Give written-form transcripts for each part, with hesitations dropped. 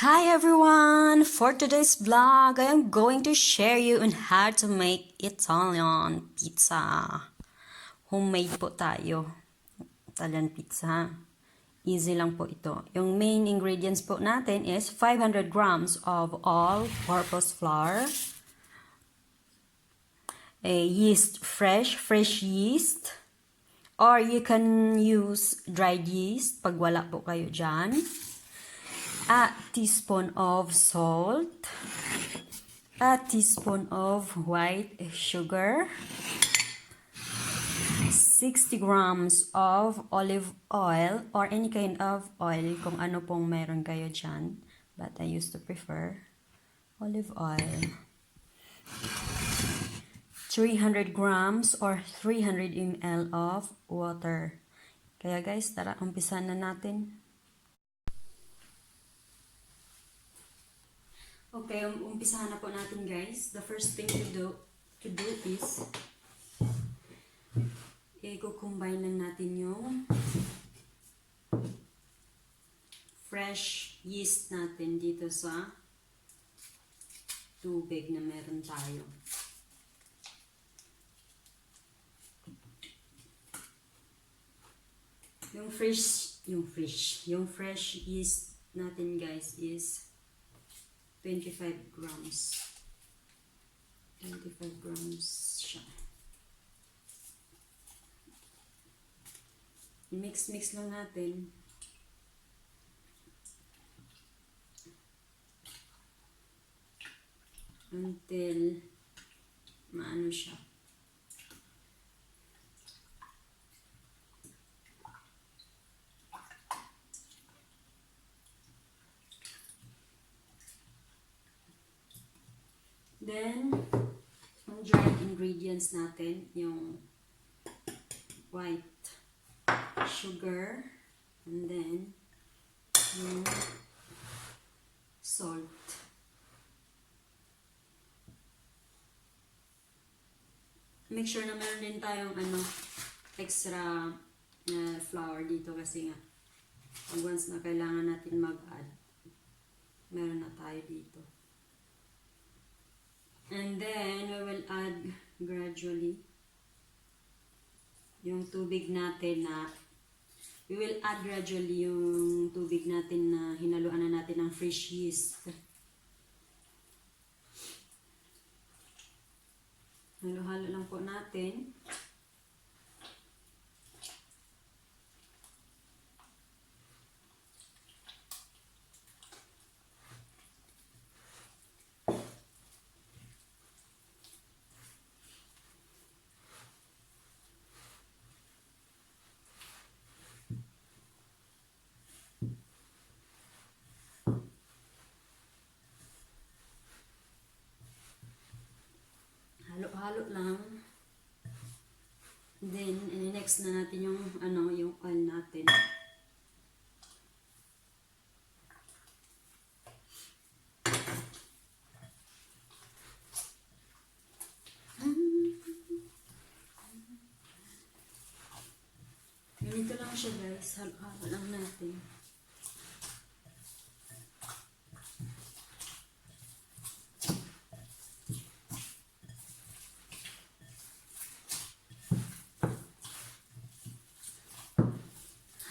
Hi everyone! For today's vlog, I am going to share you on how to make Italian pizza. Homemade po tayo. Italian pizza. Easy lang po ito. Yung main ingredients po natin is 500 grams of all-purpose flour, a yeast, fresh yeast, or you can use dried yeast pag wala po kayo dyan. A teaspoon of salt, a teaspoon of white sugar, 60 grams of olive oil or any kind of oil kung ano pong meron kayo dyan, but I used to prefer olive oil. 300 grams or 300 ml of water. Kaya guys, tara, umpisan na natin. Okay, umpisahan na po natin guys. The first thing to do is i-combine lang natin yung fresh yeast natin dito sa tubig na meron tayo. Yung fresh yeast natin guys is 25 grams. 25 grams siya. Mix lang natin. Until maano siya. Then, ang dried ingredients natin, yung white sugar, and then, yung salt. Make sure na meron din tayong extra flour dito kasi nga, once na kailangan natin mag-add, meron na tayo dito. And then, we will add gradually yung tubig natin na hinaluan na natin ng fresh yeast. Halo-halo lang po natin. Halo-halo lang. Then, next na natin yung oil natin. Ganito lang siya guys. Halo-halo lang natin.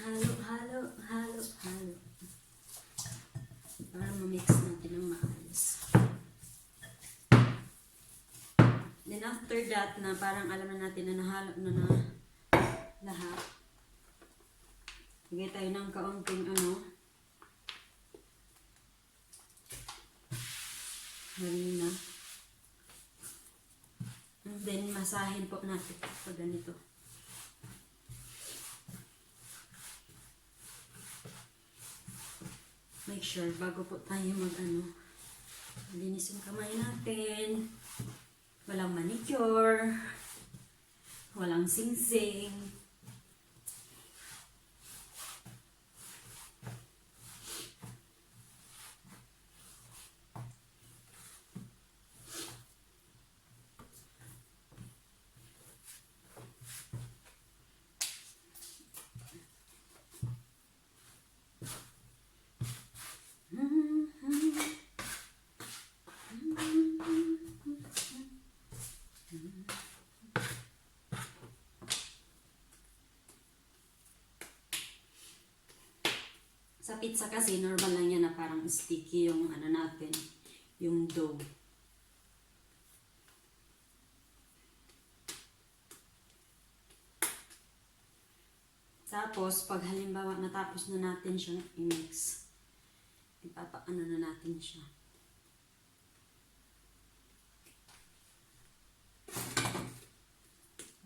Halo. Para ma-mix natin ng maayos. Then after that, na parang alam na natin na nahalo na lahat. Lagay tayo ng kaunting harina. And then masahin po natin pag ganito. Make sure bago po tayo linis yung kamay natin. Walang manicure. Walang singsing. Sa pizza kasi, normal lang yan na parang sticky yung ano natin, yung dough. Tapos, pag halimbawa natapos na natin siyang i-mix, ipapaano na natin siya.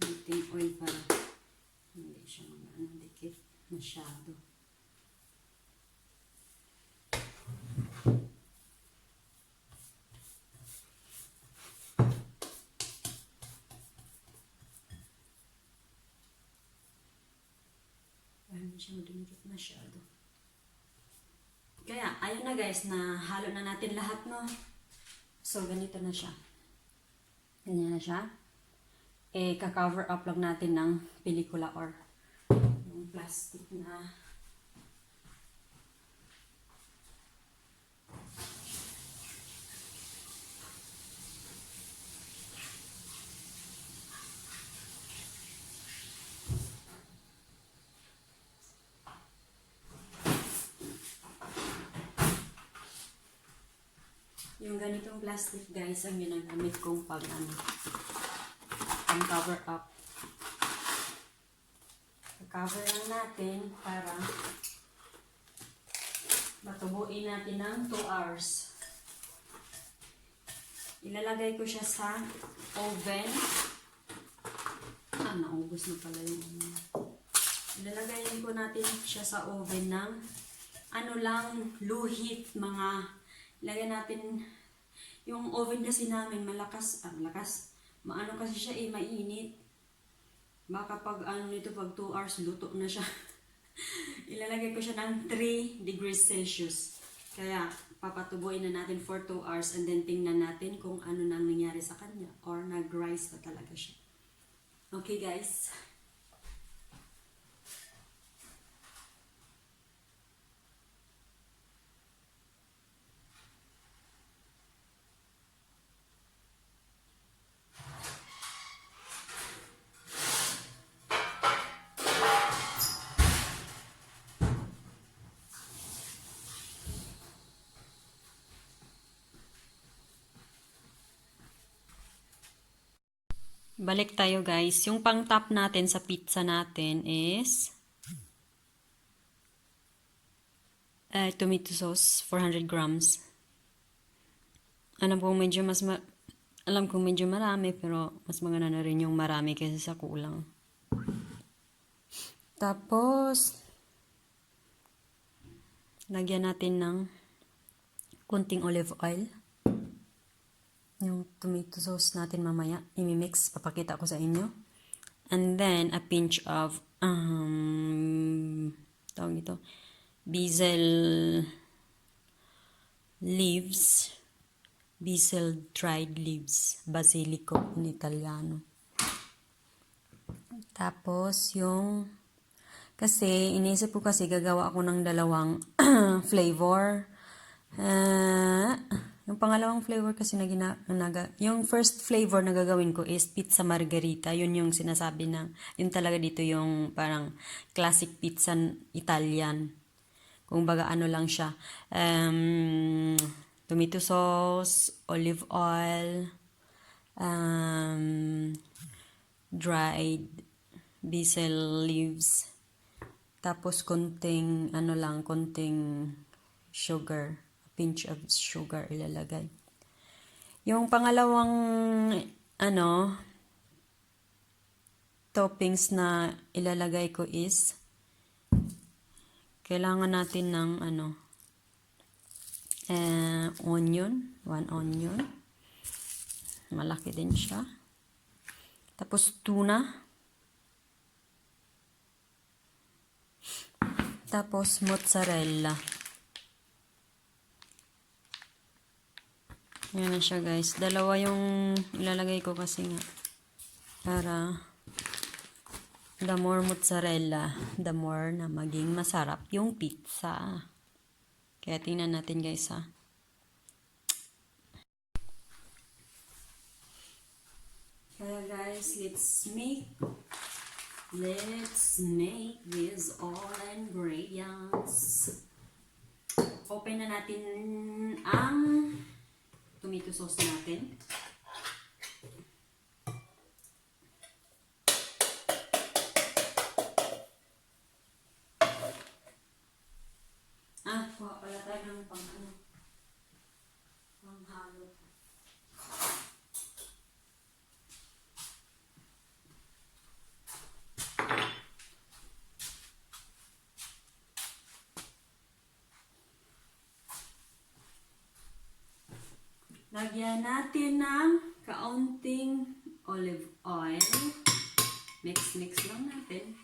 Konting oil para hindi siya dikit masyado. Hindi siya madumikit masyado. Kaya, ayun na guys, na halo na natin lahat, no? So, ganito na siya. Ganyan na siya. Ka-cover up lang natin ng pelikula or yung plastic na yung ganitong plastic guys ang ginagamit kong pag cover up. Cover lang natin para matubuin natin ng 2 hours. Ilalagay ko siya sa oven. Naubos na pala yung ano. Ilalagay ko natin siya sa oven ng low heat, ilagay natin yung oven kasi namin malakas, maano kasi siya mainit. Baka pag pag 2 hours luto na siya. Ilalagay ko siya ng 3 degrees Celsius. Kaya papatubuin na natin for 2 hours and then tingnan natin kung ano nang nangyari sa kanya or nag-rise pa talaga siya. Okay guys. Balik tayo guys. Yung pang top natin sa pizza natin is tomato sauce, 400 grams. Alam kong medyo marami, pero mas maganda na rin yung marami kaysa sa kulang. Tapos, lagyan natin ng kunting olive oil. Yung tomato sauce natin mamaya, imimix, papakita ko sa inyo. And then, a pinch of, tawag ito, basil leaves, basil dried leaves, basilico in Italiano. Tapos, kasi, inisip ko kasi gagawa ako ng dalawang flavor. Yung pangalawang flavor kasi yung first flavor na gagawin ko is pizza margherita. Yun yung sinasabi yun talaga dito yung parang classic pizza Italian. Kung baga lang siya. Tomato sauce, olive oil, dried basil leaves, tapos konting sugar. Pinch of sugar ilalagay. Yung pangalawang toppings na ilalagay ko is kailangan natin ng onion, 1 onion. Malaki din siya. Tapos tuna. Tapos mozzarella. Yan na siya guys. Dalawa yung ilalagay ko kasi nga. Para the more mozzarella, the more na maging masarap yung pizza. Kaya tingnan natin guys ha. Kaya guys, let's make these all ingredients. open na natin ang tomato sauce natin. Kuha pala tayo ng panghalo. Lagyan natin ng kaunting olive oil. Mix lang natin.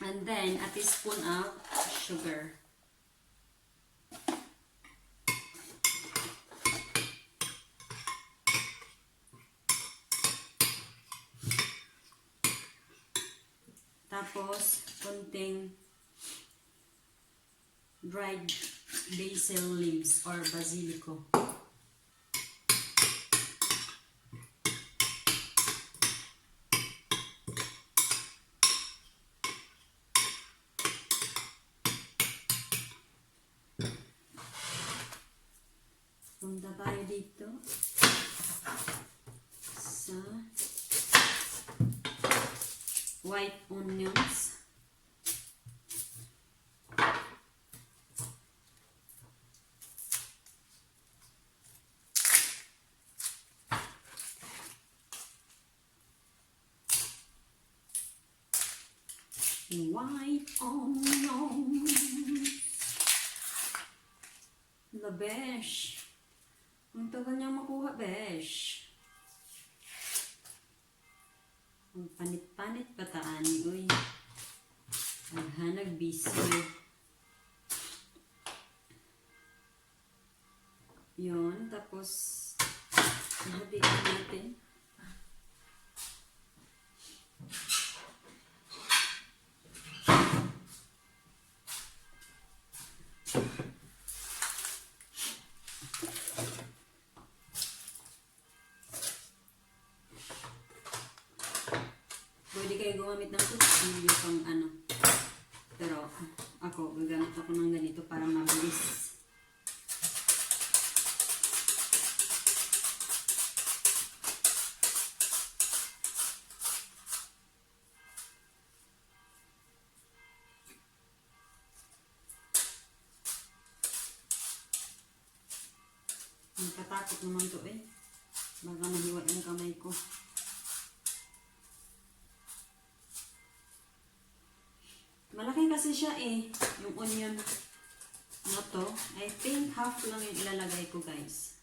And then, a teaspoon of sugar. Tapos, konting dried basil leaves or basilico. Punta tayo dito sa white onions. White onions. La besh. Ang tagal niya makuha, besh. Ang panit-panit pataan. Uy. Naghanag bisyo. Yun. Tapos, hatiin natin. Pwede kayo gumamit ng kutsilyo pang ano. Pero ako, gagamit ako ng ganito para mabilis. Nakatakot naman to eh. Baka mahiwa yung kamay ko. Malaki kasi siya eh, yung onion na to. I think half lang yung ilalagay ko, guys.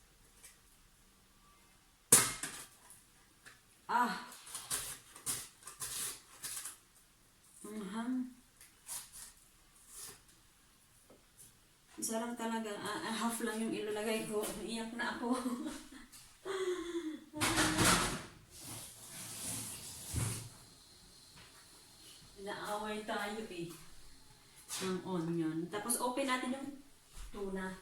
Isa lang talaga, half lang yung ilalagay ko. Iyak na ako. Naaway tayo eh. Ng onion. Tapos open natin yung tuna.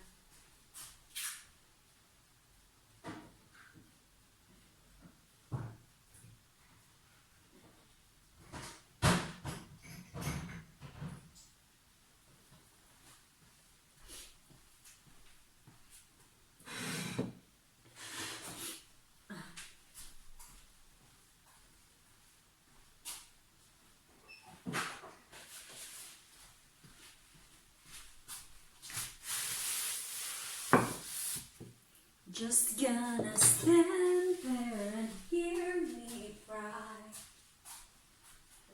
Just gonna stand there and hear me cry.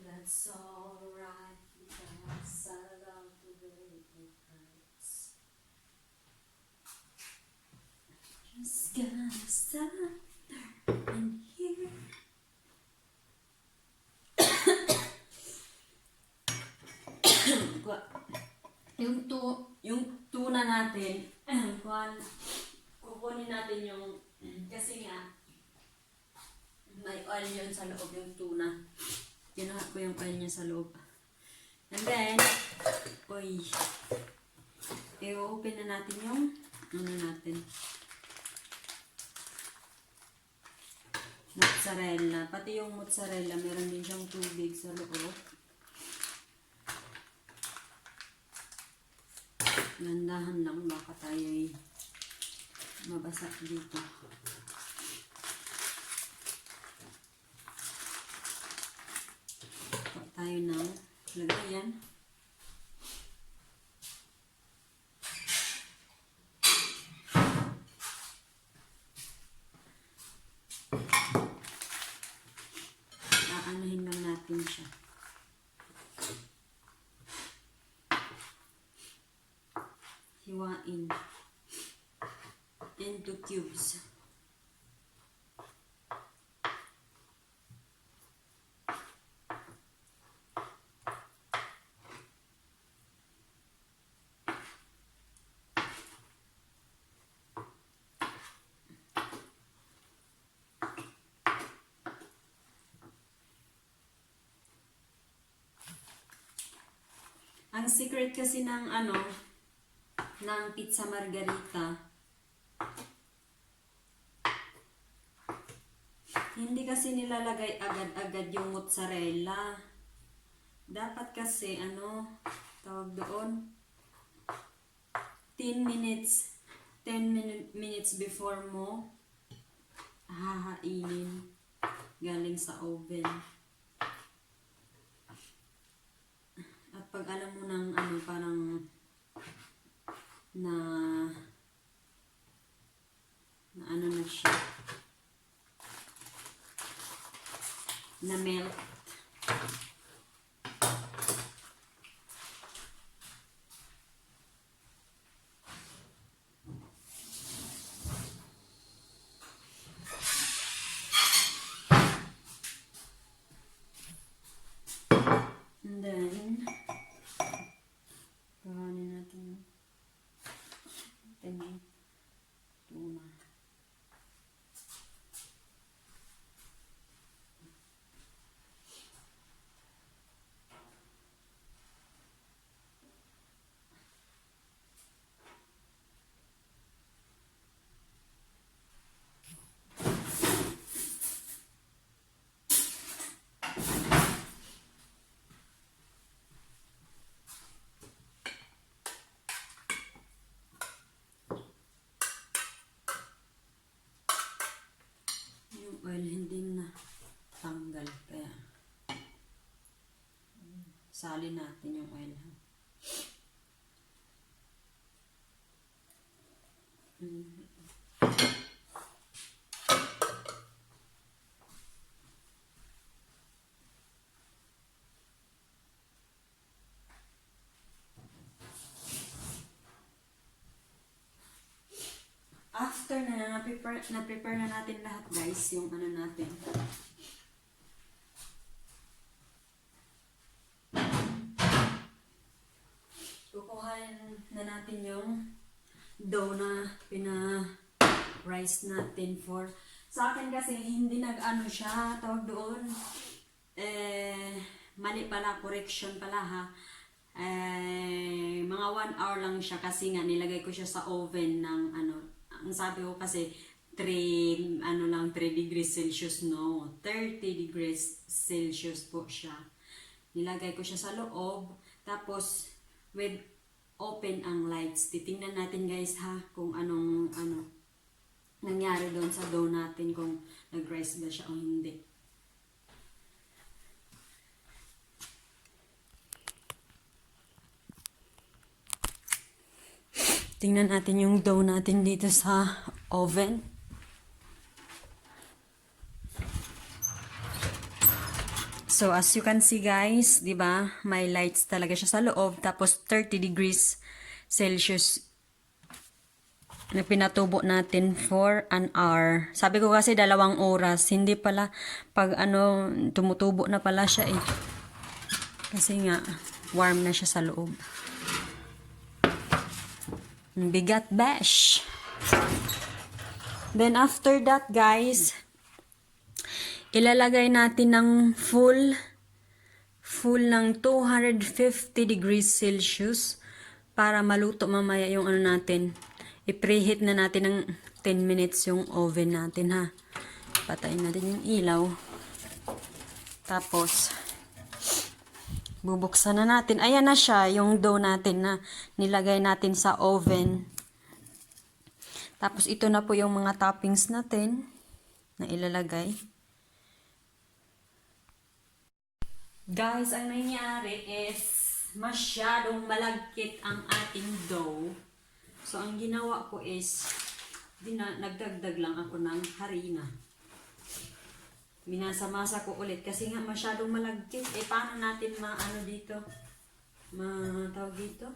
That's alright, because I love the way it hurts. Just gonna stand there and hear. yung tuna natin, kukunin natin yung, kasi nga, may oil yun sa loob yung tuna. Kinuha ko yung oil niya sa loob. And then, i-open na natin yung, natin, mozzarella. Pati yung mozzarella, meron din siyang tubig sa loob. Gandahan lang, baka tayo'y mabasak dito. Tayo ng lagayan. Aanahin lang natin siya. Hiwain into cubes. Ang secret kasi ng ng pizza margarita, hindi kasi nilalagay agad-agad yung mozzarella. Dapat kasi tawag doon, 10 minutes before mo hahainin galing sa oven. At pag alam mo ng parang na na siya, na melt, and then kuhanin natin yung tuna. Oil hindi na tanggal, kaya salin natin yung oil. After na-prepare na natin lahat, guys, yung natin. Kukuhain na natin yung dough na pina-rice natin for. Sa akin kasi, hindi siya, tawag doon. Mali pala, correction pala ha. Mga 1 hour lang siya kasi nga nilagay ko siya sa oven ng ang sabi ko kasi 3 degrees Celsius, no, 30 degrees Celsius po siya. Nilagay ko siya sa loob, tapos with open ang lights. Titingnan natin, guys, ha, kung anong nangyari doon sa dough natin, kung nag-rise ba siya o hindi. Tingnan natin yung dough natin dito sa oven. So, as you can see, guys, di ba? May lights talaga siya sa loob. Tapos, 30 degrees Celsius na pinatubo natin for an hour. Sabi ko kasi 2 oras. Hindi pala, pag tumutubo na pala siya eh. Kasi nga, warm na siya sa loob. Bigat, besh. Then after that, guys, ilalagay natin ng full ng 250 degrees Celsius para maluto mamaya yung natin. I-preheat na natin ng 10 minutes yung oven natin, ha. Patayin natin yung ilaw. Tapos Bubuksan na natin. Ayan na siya, yung dough natin na nilagay natin sa oven. Tapos ito na po yung mga toppings natin na ilalagay. Guys, ang nangyari is masyadong malagkit ang ating dough. So, ang ginawa ko is nagdagdag lang ako ng harina. Minasa-masa ko ulit kasi nga masyadong malagkit. Eh, paano natin maano dito? Tawag dito?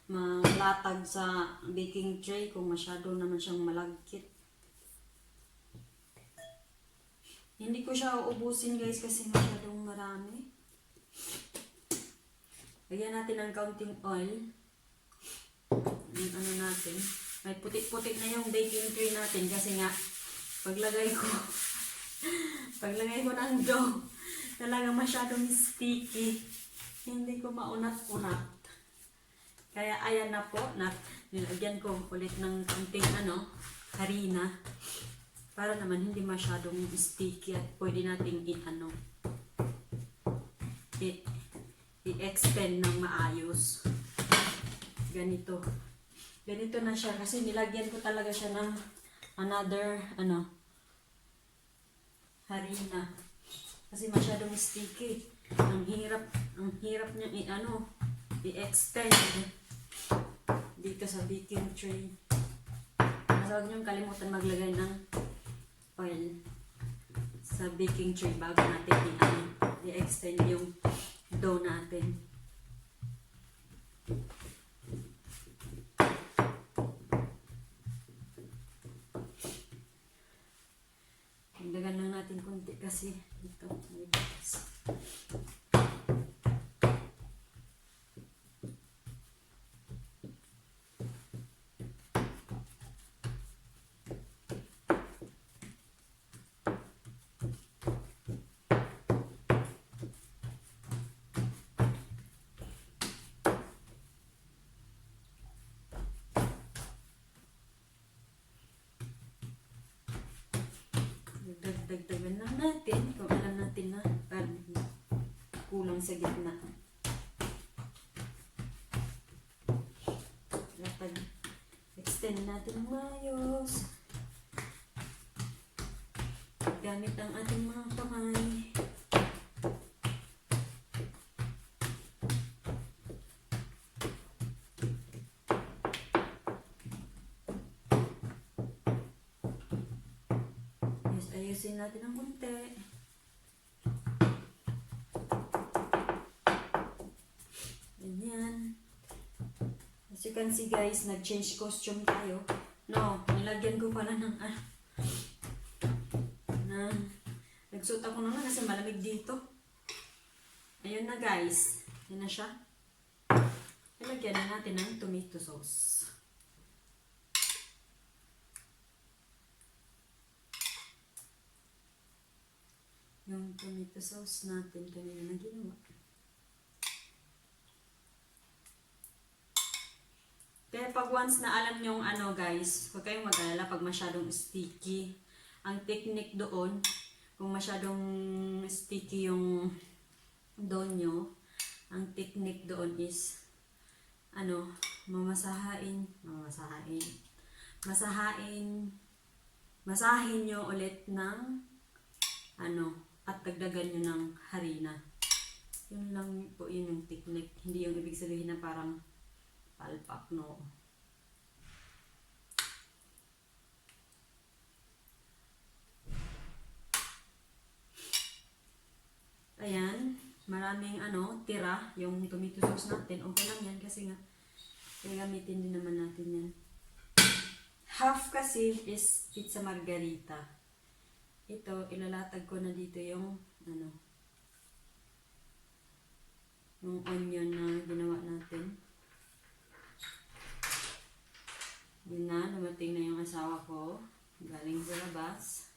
Malatag sa baking tray kung masyado naman siyang malagkit. Hindi ko siya uubusin guys kasi masyadong marami. Lagyan natin ng counting oil. Yung ano natin. May putik-putik na yung baking tray natin kasi nga paglagay ko ng dough, talagang masyadong sticky. Hindi ko maunat-unat. Kaya ayan na po, nilagyan ko ulit ng konting harina. Para naman hindi masyadong sticky at pwede nating i-extend ng maayos. Ganito. Ganito na siya kasi nilagyan ko talaga siya ng another harina kasi masyadong sticky. Ang hirap niya i-extend dito sa baking tray. Huwag niyong kalimutan maglagay ng oil sa baking tray bago natin i-extend yung dough natin. Dagdagan lang natin konti kasi ito may bukas. Dagdagan lang natin kung alam natin na kulang sa gitna. Extend natin mayos gamit ang ating mga kamay. Ayusin natin ang konti. Ganyan. As you can see guys, nag-change costume tayo. No, nilagyan ko pala ng nagsuot ako naman kasi malamig dito. Ayun na guys. Yan na siya. Ilagyan na natin ng tomato sauce. Yung tomato sauce natin kanina na ginawa. Kaya pag once na alam nyong guys, huwag kayong mag-alala pag masyadong sticky. Ang technique doon, kung masyadong sticky yung dough nyo, ang technique doon is masahin nyo ulit ng at dagdagan nyo ng harina. Yun lang po yun yung technique. Hindi yung ibig sabihin na parang palpak, no. Ayan. Maraming tira yung tomato sauce natin. Okay lang yan kasi nga gagamitin din naman natin yan. Half kasi is pizza margarita. Ito, ilalatag ko na dito yung yung onion na ginawa natin. Yun na, dumating na yung asawa ko. Galing sa labas.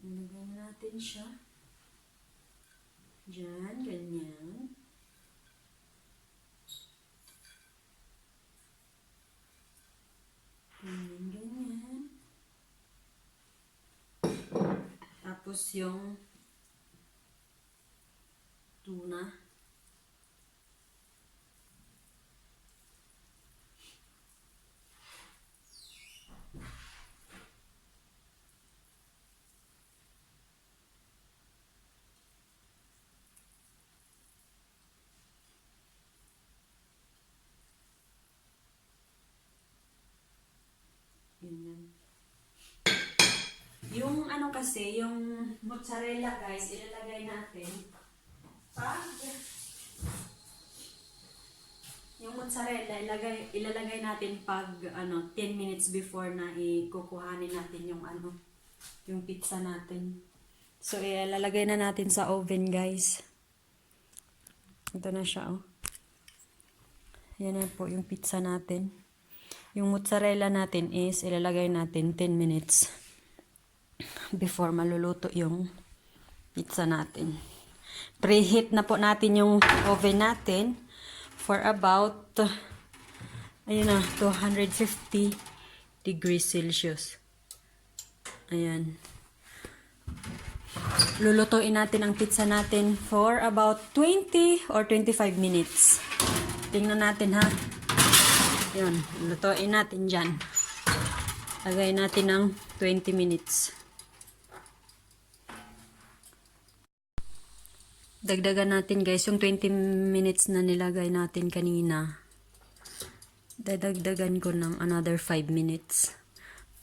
Ilagay natin siya. Diyan, ganyan. Ganyan. Tapos Tapos yung tuna. Ganyan. Yung ano kasi, yung mozzarella guys, ilalagay natin pag yung mozzarella ilalagay natin pag 10 minutes before na ikukuhanin natin yung yung pizza natin. So ilalagay na natin sa oven guys. Ito na siya oh. Yan na po yung pizza natin. Yung mozzarella natin is ilalagay natin 10 minutes before maluluto yung pizza natin. Preheat na po natin yung oven natin for about ayun na 250 degrees Celsius. Ayan. Lulutuin natin ang pizza natin for about 20 or 25 minutes. Tingnan natin ha. Yun, lutuin natin dyan. Lagay natin ng 20 minutes. Dagdagan natin guys yung 20 minutes na nilagay natin kanina. Dadagdagan ko ng another 5 minutes.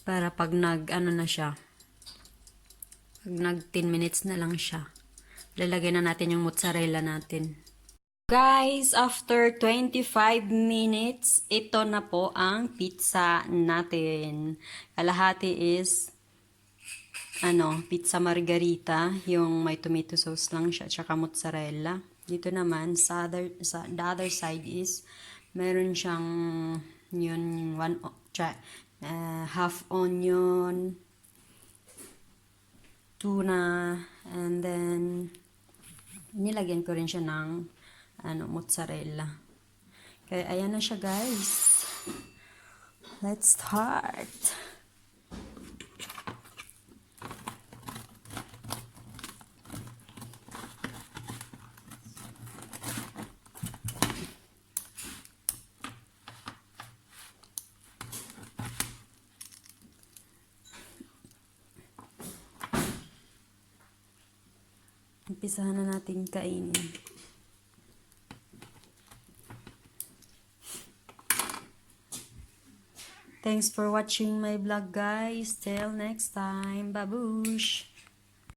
Para pag na siya. Pag 10 minutes na lang siya. Lalagay na natin yung mozzarella natin. Guys, after 25 minutes, ito na po ang pizza natin. Kalahati is pizza margarita, yung may tomato sauce lang siya, tsaka mozzarella. Dito naman, the other side is, meron siyang, yun, half onion, tuna, and then, nilagyan ko rin siya ng, mozzarella. Kaya, ayan na siya, guys. Let's start. Umpisahan na natin kainin. Thanks for watching my vlog guys. Till next time. Babush!